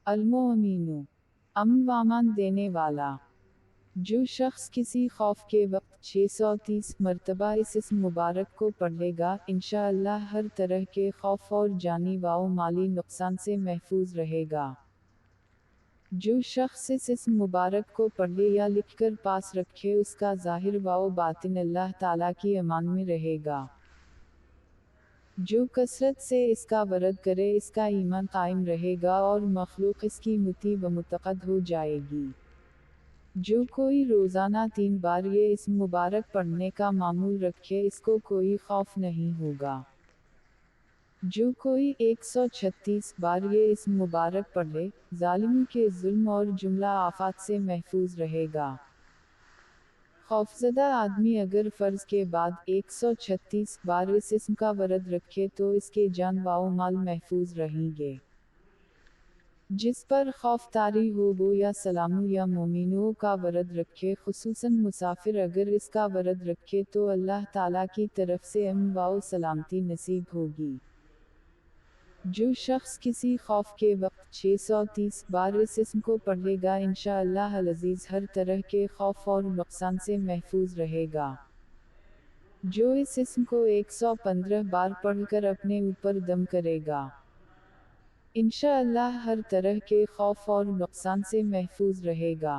अलमोअमीनु, अमन व अमान देने वाला। जो शख्स किसी खौफ के वक्त 630 मरतबा इस इस्म मुबारक को पढ़ लेगा, इंशाअल्लाह हर तरह के खौफ और जानी व माली नुकसान से महफूज रहेगा। जो शख्स इस इस्म मुबारक को पढ़ ले या लिखकर पास रखे, उसका ज़ाहिर व बातिन अल्लाह ताला की अमान में रहेगा। जो कसरत से इसका वरद करे, इसका ईमान कायम रहेगा और मखलूक इसकी मुती व मुतक़द हो जाएगी। जो कोई रोज़ाना 3 बार ये इस्म मुबारक पढ़ने का मामूल रखे, इसको कोई खौफ नहीं होगा। जो कोई 136 बार ये इस्म मुबारक पढ़े, ज़ालिमों के जुल्म और जुमला आफात से महफूज रहेगा। खौफज़दा आदमी अगर फ़र्ज़ के बाद 136 बार इस इस्म का वरद रखे तो इसके जान व माल महफूज रहेंगे। जिस पर खौफ तारी हो वो या सलामों या मोमिनों का वरद रखे, खुसूसन मुसाफिर अगर इसका वरद रखे तो अल्लाह ताला की तरफ से अमन व सलामती नसीब होगी। जो शख्स किसी खौफ के वक्त 630 बार इस इस्म को पढ़ लेगा, इंशाअल्लाह अल-अज़ीज़ हर तरह के खौफ और नुकसान से महफूज रहेगा। जो इस इस्म को 115 बार पढ़कर अपने ऊपर दम करेगा, इंशाअल्लाह हर तरह के खौफ और नुकसान से महफूज रहेगा।